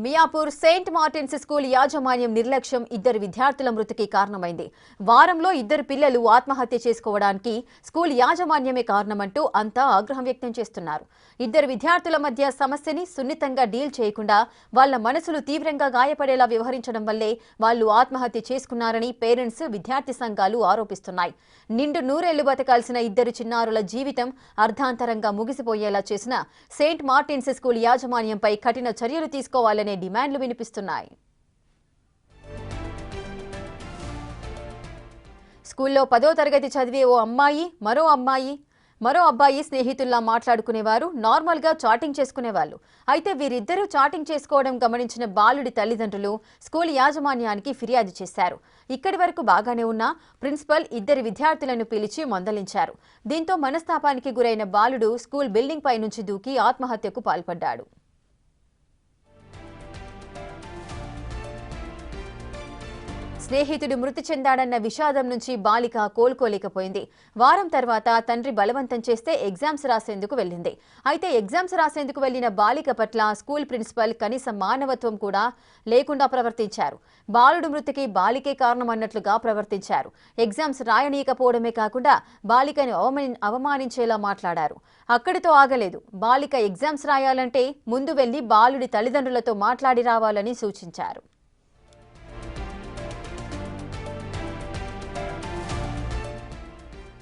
Miyapur Saint Martin's school యాజమాన్యం నిర్లక్ష్యం ఇద్దరు విద్యార్థుల మృతికి కారణమైంది. వారంలో ఇద్దరు పిల్లలు ఆత్మహత్య చేసుకోవడానికి స్కూల్ యాజమాన్యమే కారణమంటూ అంతా ఆగ్రహం వ్యక్తం చేస్తున్నారు. ఇద్దరు విద్యార్థుల మధ్య సమస్యని సున్నితంగా డీల్ చేయకుండా వాళ్ళ మనసులు తీవ్రంగా గాయపడేలా వ్యవహరించడం వల్లే వాళ్ళు ఆత్మహత్య చేసుకున్నారని పేరెంట్స్, విద్యార్థి సంఘాలు ఆరోపిస్తున్నాయి. నిండు నూరేళ్లు బతకాల్సిన ఇద్దరు చిన్నారుల జీవితం అర్ధాంతరంగా ముగిసిపోయేలా చేసిన సెయింట్ మార్టిన్స్ స్కూల్ యాజమాన్యంపై కఠిన చర్యలు తీసుకోవాలని డిమాండ్లు వినిపిస్తున్నాయి. స్కూల్లో 10వ తరగతి చదివే ఓ అమ్మాయి, మరో అబ్బాయి స్నేహితుల్లా మాట్లాడుకునేవారు. నార్మల్గా చాటింగ్ చేసుకునేవాళ్ళు. అయితే వీరిద్దరూ చాటింగ్ చేసుకోవడం గమనించిన బాలుడి తల్లిదండ్రులు స్కూల్ యాజమాన్యానికి ఫిర్యాదు చేశారు. ఇక్కడి వరకు బాగానే ఉన్న ప్రిన్సిపల్ ఇద్దరి విద్యార్థులను పిలిచి మందలించారు. దీంతో మనస్తాపానికి గురైన బాలుడు స్కూల్ బిల్డింగ్ పై నుంచి దూకి ఆత్మహత్యకు పాల్పడ్డాడు. స్నేహితుడు మృతి చెందాడన్న విషాదం నుంచి బాలిక కోలుకోలేకపోయింది. వారం తర్వాత తండ్రి బలవంతం చేస్తే ఎగ్జామ్స్ రాసేందుకు వెళ్లింది. అయితే ఎగ్జామ్స్ రాసేందుకు వెళ్లిన బాలిక పట్ల స్కూల్ ప్రిన్సిపల్ కనీస మానవత్వం కూడా లేకుండా ప్రవర్తించారు. బాలుడు మృతికి బాలికే కారణమన్నట్లుగా ప్రవర్తించారు. ఎగ్జామ్స్ రాయనీయకపోవడమే కాకుండా బాలికను అవమానించేలా మాట్లాడారు. అక్కడితో ఆగలేదు. బాలిక ఎగ్జామ్స్ రాయాలంటే ముందు వెళ్లి బాలుడి తల్లిదండ్రులతో మాట్లాడి రావాలని సూచించారు.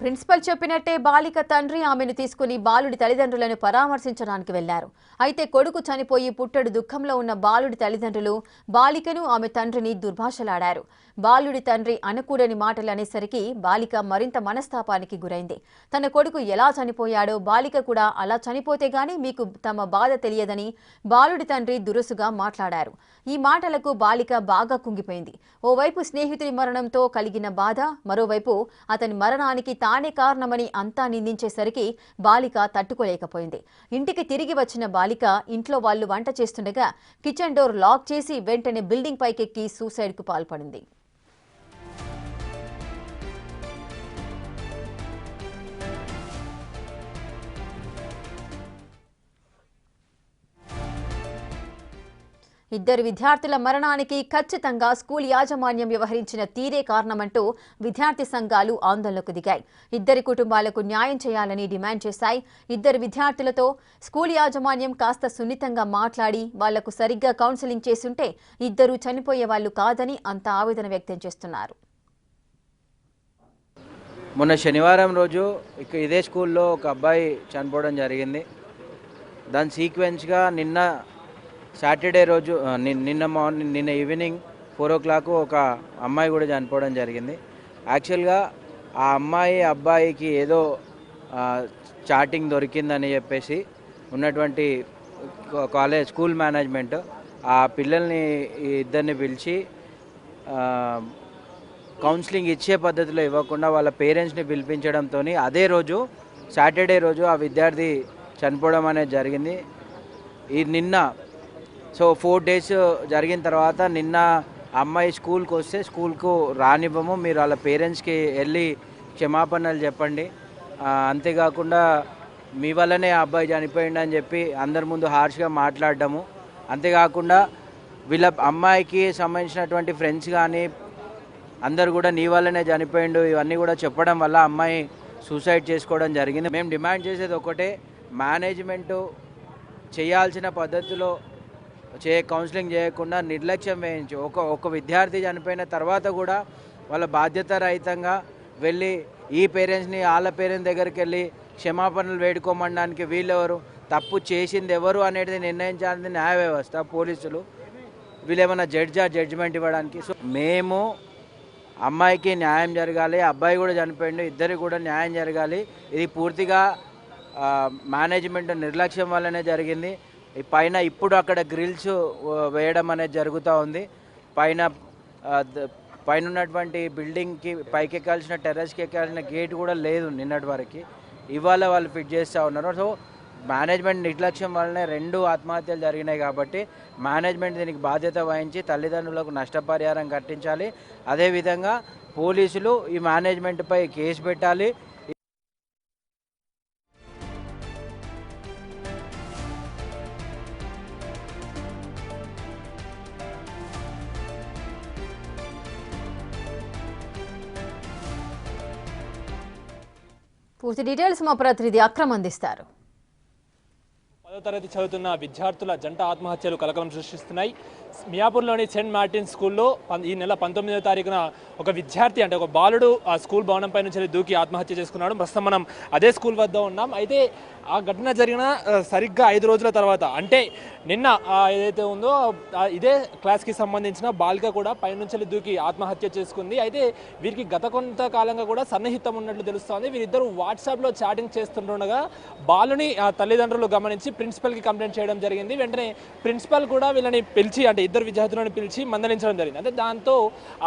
ప్రిన్సిపల్ చెప్పినట్టే బాలిక తండ్రి ఆమెను తీసుకుని బాలుడి తల్లిదండ్రులను పరామర్శించడానికి వెళ్లారు. అయితే కొడుకు చనిపోయి పుట్టడు దుఃఖంలో ఉన్న బాలుడి తల్లిదండ్రులు బాలికను, ఆమె తండ్రిని దుర్భాషలాడారు. బాలుడి తండ్రి అనకూడని మాటలు అనేసరికి బాలిక మరింత మనస్తాపానికి గురైంది. తన కొడుకు ఎలా చనిపోయాడో బాలిక కూడా అలా చనిపోతే గానీ మీకు తమ బాధ తెలియదని బాలుడి తండ్రి దురుసుగా మాట్లాడారు. ఈ మాటలకు బాలిక బాగా కుంగిపోయింది. ఓవైపు స్నేహితుడి మరణంతో కలిగిన బాధ, మరోవైపు అతని మరణానికి తానే కారణమని అంతా నిందించేసరికి బాలిక తట్టుకోలేకపోయింది. ఇంటికి తిరిగి వచ్చిన బాలిక ఇంట్లో వాళ్లు వంట చేస్తుండగా కిచెన్ డోర్ లాక్ చేసి వెంటనే బిల్డింగ్ పైకెక్కి సూసైడ్కు పాల్పడింది. ఇద్దరు విద్యార్థుల మరణానికి ఖచ్చితంగా స్కూల్ యాజమాన్యం వ్యవహరించిన తీరే కారణమంటూ విద్యార్థి సంఘాలు ఆందోళనకు దిగాయి. ఇద్దరి కుటుంబాలకు న్యాయం చేయాలని డిమాండ్ చేశాయి. ఇద్దరు విద్యార్థులతో స్కూల్ యాజమాన్యం కాస్త సున్నితంగా మాట్లాడి వాళ్లకు సరిగ్గా కౌన్సిలింగ్ చేసుంటే ఇద్దరూ చనిపోయే వాళ్ళు కాదని అంత ఆవేదన వ్యక్తం చేస్తున్నారు. మొన్న శనివారం రోజు ఇదే స్కూల్లో ఒక అబ్బాయి చనిపోవడం జరిగింది. దాని సీక్వెన్స్గా నిన్న సాటర్డే రోజు నిన్న ఈవినింగ్ 4 o'clock ఒక అమ్మాయి కూడా చనిపోవడం జరిగింది. యాక్చువల్గా ఆ అబ్బాయికి ఏదో చాటింగ్ దొరికిందని చెప్పేసి ఉన్నటువంటి స్కూల్ మేనేజ్మెంట్ ఆ పిల్లల్ని ఇద్దరిని పిలిచి కౌన్సిలింగ్ ఇచ్చే పద్ధతిలో ఇవ్వకుండా వాళ్ళ పేరెంట్స్ని పిలిపించడంతో అదే రోజు సాటర్డే రోజు ఆ విద్యార్థి చనిపోవడం అనేది జరిగింది. నిన్న 4 days జరిగిన తర్వాత నిన్న అమ్మాయి స్కూల్కి వస్తే స్కూల్కు రానివ్వము, మీరు వాళ్ళ పేరెంట్స్కి వెళ్ళి క్షమాపణలు చెప్పండి, అంతేకాకుండా మీ వల్లనే ఆ అబ్బాయి చనిపోయింది అని చెప్పి అందరి ముందు హార్ష్గా మాట్లాడడము, అంతేకాకుండా వీళ్ళ అమ్మాయికి సంబంధించినటువంటి ఫ్రెండ్స్ కానీ అందరు కూడా నీ వల్లనే చనిపోయిండు ఇవన్నీ కూడా చెప్పడం వల్ల అమ్మాయి సూసైడ్ చేసుకోవడం జరిగింది. మేము డిమాండ్ చేసేది ఒకటే, మేనేజ్మెంటు చేయాల్సిన పద్ధతిలో కౌన్సిలింగ్ చేయకుండా నిర్లక్ష్యం వహించి ఒక విద్యార్థి చనిపోయిన తర్వాత కూడా వాళ్ళ బాధ్యత రహితంగా వెళ్ళి ఈ పేరెంట్స్ని వాళ్ళ పేరెంట్స్ దగ్గరికి వెళ్ళి క్షమాపణలు వేడుకోమనడానికి వీళ్ళెవరు, తప్పు చేసింది ఎవరు అనేది నిర్ణయించాల్సింది న్యాయ వ్యవస్థ, పోలీసులు. వీళ్ళేమన్నా జడ్జిమెంట్ ఇవ్వడానికి. సో మేము అమ్మాయికి న్యాయం జరగాలి, అబ్బాయి కూడా చనిపోయిండు, ఇద్దరికి కూడా న్యాయం జరగాలి. ఇది పూర్తిగా మేనేజ్మెంట్ నిర్లక్ష్యం వల్లనే జరిగింది. పైన ఇప్పుడు అక్కడ గ్రిల్స్ వేయడం అనేది జరుగుతూ ఉంది. పైన ఉన్నటువంటి బిల్డింగ్కి పైకి ఎక్కాల్సిన టెర్రస్కి ఎక్కాల్సిన గేట్ కూడా లేదు నిన్నటి వరకు. ఇవాళ వాళ్ళు ఫిట్ చేస్తూ ఉన్నారు. సో మేనేజ్మెంట్ నిర్లక్ష్యం వల్లనే 2 ఆత్మహత్యలు జరిగినాయి. కాబట్టి మేనేజ్మెంట్ దీనికి బాధ్యత వహించి తల్లిదండ్రులకు నష్టపరిహారం కట్టించాలి. అదేవిధంగా పోలీసులు ఈ మేనేజ్మెంట్పై కేసు పెట్టాలి. పూర్తి డీటెయిల్స్ మా ప్రతినిధి అక్రమ్ అందిస్తారు. 10వ తరగతి చదువుతున్న విద్యార్థుల జంట ఆత్మహత్యలు కలకలం సృష్టిస్తున్నాయి. మియాపూర్లోని సెయింట్ మార్టిన్ స్కూల్లో ఈ నెల 19వ తారీఖున ఒక విద్యార్థి అంటే ఒక బాలుడు ఆ స్కూల్ భవనంపై నుంచి దూకి ఆత్మహత్య చేసుకున్నాడు. ప్రస్తుతం మనం అదే స్కూల్ వద్ద ఉన్నాం. అయితే ఆ ఘటన జరిగిన సరిగ్గా 5 రోజుల తర్వాత అంటే నిన్న ఏదైతే ఉందో ఇదే క్లాస్కి సంబంధించిన బాలిక కూడా పైనుంచి దూకి ఆత్మహత్య చేసుకుంది. అయితే వీరికి గత కొంతకాలంగా కూడా సన్నిహితం ఉన్నట్లు తెలుస్తోంది. వీరిద్దరూ వాట్సాప్లో చాటింగ్ చేస్తుండగా బాలుని తల్లిదండ్రులు గమనించి ప్రిన్సిపల్కి కంప్లైంట్ చేయడం జరిగింది. వెంటనే ప్రిన్సిపల్ కూడా వీళ్ళని పిలిచి అంటే ఇద్దరు విద్యార్థులను పిలిచి మందలించడం జరిగింది. అంటే దాంతో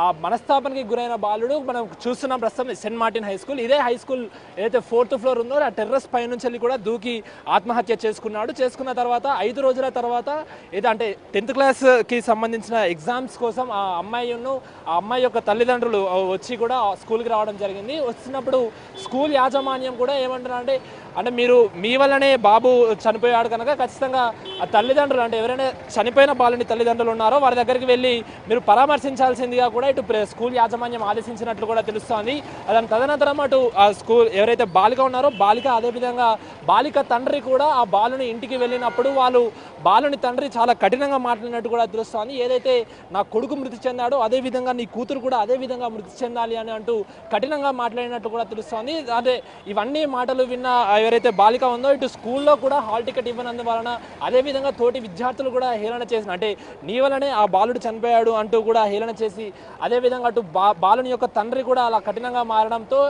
ఆ మనస్తాపానికి గురైన బాలుడు మనం చూస్తున్నాం ప్రస్తుతం సెయింట్ మార్టిన్ హై స్కూల్. ఇదే హై స్కూల్ ఏదైతే 4th ఫ్లోర్ ఉందో ఆ టెర్రస్ పై నుంచి కూడా దూకి ఆత్మహత్య చేసుకున్నాడు. చేసుకున్న తర్వాత 5 రోజుల తర్వాత ఏదంటే 10th క్లాస్కి సంబంధించిన ఎగ్జామ్స్ కోసం ఆ అమ్మాయి యొక్క తల్లిదండ్రులు వచ్చి కూడా స్కూల్కి రావడం జరిగింది. వచ్చినప్పుడు స్కూల్ యాజమాన్యం కూడా ఏమంటున్నారంటే అంటే మీరు మీ వల్లనే బాబు చనిపోయాడు కనుక ఖచ్చితంగా ఆ తల్లిదండ్రులు అంటే ఎవరైనా చనిపోయిన బాలుని తల్లిదండ్రులు ఉన్నారో వారి దగ్గరికి వెళ్ళి మీరు పరామర్శించాల్సిందిగా కూడా ఇటు స్కూల్ యాజమాన్యం ఆదేశించినట్లు కూడా తెలుస్తోంది. దాని తదనంతరం అటు ఆ స్కూల్ ఎవరైతే బాలిక ఉన్నారో అదేవిధంగా బాలిక తండ్రి కూడా ఆ బాలుని ఇంటికి వెళ్ళినప్పుడు వాళ్ళు బాలుని తండ్రి చాలా కఠినంగా మాట్లాడినట్టు కూడా తెలుస్తోంది. ఏదైతే నా కొడుకు మృతి చెందాడో అదేవిధంగా నీ కూతురు కూడా అదేవిధంగా మృతి చెందాలి అని అంటూ కఠినంగా మాట్లాడినట్టు కూడా తెలుస్తోంది. అదే ఇవన్నీ మాటలు విన్న ఎవరైతే బాలిక ఉందో ఇటు స్కూల్లో కూడా హాల్ టికెట్ ఇవ్వనందువలన అదేవిధంగా తోటి విద్యార్థులు కూడా హేళన చేసిన అంటే నీ వల్లనే ఆ బాలుడు చనిపోయాడు అంటూ కూడా హేళన చేసి అదేవిధంగా అటు బాలుని యొక్క తండ్రి కూడా అలా కఠినంగా మారడంతో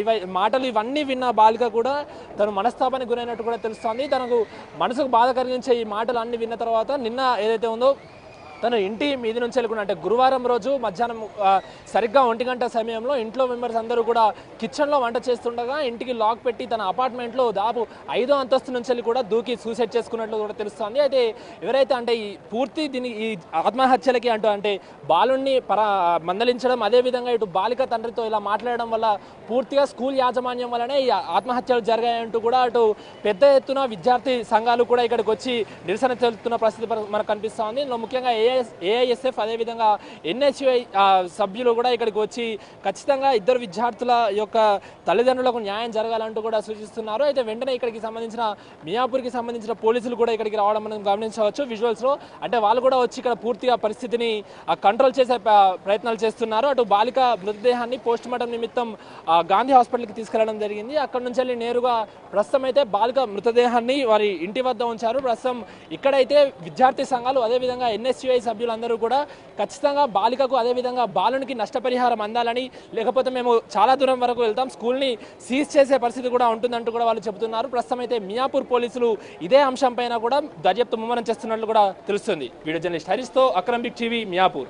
ఇవన్నీ విన్న బాలిక కూడా తను మనస్తాపానికి గురైనట్టు కూడా తెలుస్తోంది. తనకు మనసుకు బాధ కలిగించే ఈ మాటలు అన్ని విన్న తర్వాత నిన్న ఏదైతే ఉందో తను ఇంటి మీది నుంచి వెళ్ళకుండా అంటే గురువారం రోజు మధ్యాహ్నం సరిగ్గా 1 గంట సమయంలో ఇంట్లో మెంబర్స్ అందరూ కూడా కిచెన్లో వంట చేస్తుండగా ఇంటికి లాక్ పెట్టి తన అపార్ట్మెంట్లో దాదాపు 5వ అంతస్తు నుంచి వెళ్ళి కూడా దూకి సూసైడ్ చేసుకున్నట్లు కూడా తెలుస్తోంది. అయితే ఎవరైతే అంటే ఈ పూర్తి ఈ ఆత్మహత్యలకి అంటే బాలుని మందలించడం అదేవిధంగా ఇటు బాలిక తండ్రితో ఇలా మాట్లాడడం వల్ల పూర్తిగా స్కూల్ యాజమాన్యం వల్లనే ఈ ఆత్మహత్యలు జరిగాయంటూ కూడా అటు పెద్ద ఎత్తున విద్యార్థి సంఘాలు కూడా ఇక్కడికి వచ్చి నిరసన తెలుపుతున్న పరిస్థితి మనకు కనిపిస్తోంది. ముఖ్యంగా ఏఐఎస్ఎఫ్ అదేవిధంగా ఎన్ఎస్యుఐ సభ్యులు కూడా ఇక్కడికి వచ్చి ఖచ్చితంగా ఇద్దరు విద్యార్థుల యొక్క తల్లిదండ్రులకు న్యాయం జరగాలంటూ కూడా సూచిస్తున్నారు. అయితే వెంటనే ఇక్కడికి సంబంధించిన మియాపూర్కి సంబంధించిన పోలీసులు కూడా ఇక్కడికి రావడం మనం గమనించవచ్చు విజువల్స్లో. అంటే వాళ్ళు కూడా వచ్చి ఇక్కడ పూర్తిగా పరిస్థితిని కంట్రోల్ చేసే ప్రయత్నాలు చేస్తున్నారు. అటు బాలిక మృతదేహాన్ని పోస్టుమార్టం నిమిత్తం గాంధీ హాస్పిటల్కి తీసుకెళ్లడం జరిగింది. అక్కడ నుంచి వెళ్ళి నేరుగా ప్రస్తుతం అయితే బాలిక మృతదేహాన్ని వారి ఇంటి వద్ద ఉంచారు. ప్రస్తుతం ఇక్కడైతే విద్యార్థి సంఘాలు అదేవిధంగా ఎన్ఎస్యుఐ సభ్యులందరూ కూడా ఖచ్చితంగా బాలికకు అదేవిధంగా బాలునికి నష్టపరిహారం అందాలని లేకపోతే మేము చాలా దూరం వరకు వెళ్తాం స్కూల్ని సీజ్ చేసే పరిస్థితి కూడా ఉంటుందంటూ కూడా వాళ్ళు చెబుతున్నారు. ప్రస్తుతం అయితే మియాపూర్ పోలీసులు ఇదే అంశంపైన కూడా దర్యాప్తు ముమ్మరం చేస్తున్నట్లు కూడా తెలుస్తుంది. వీడియో జర్నలిస్ట్ హరీష్తో అక్రమ్ బిగ్ టీవీ మియాపూర్.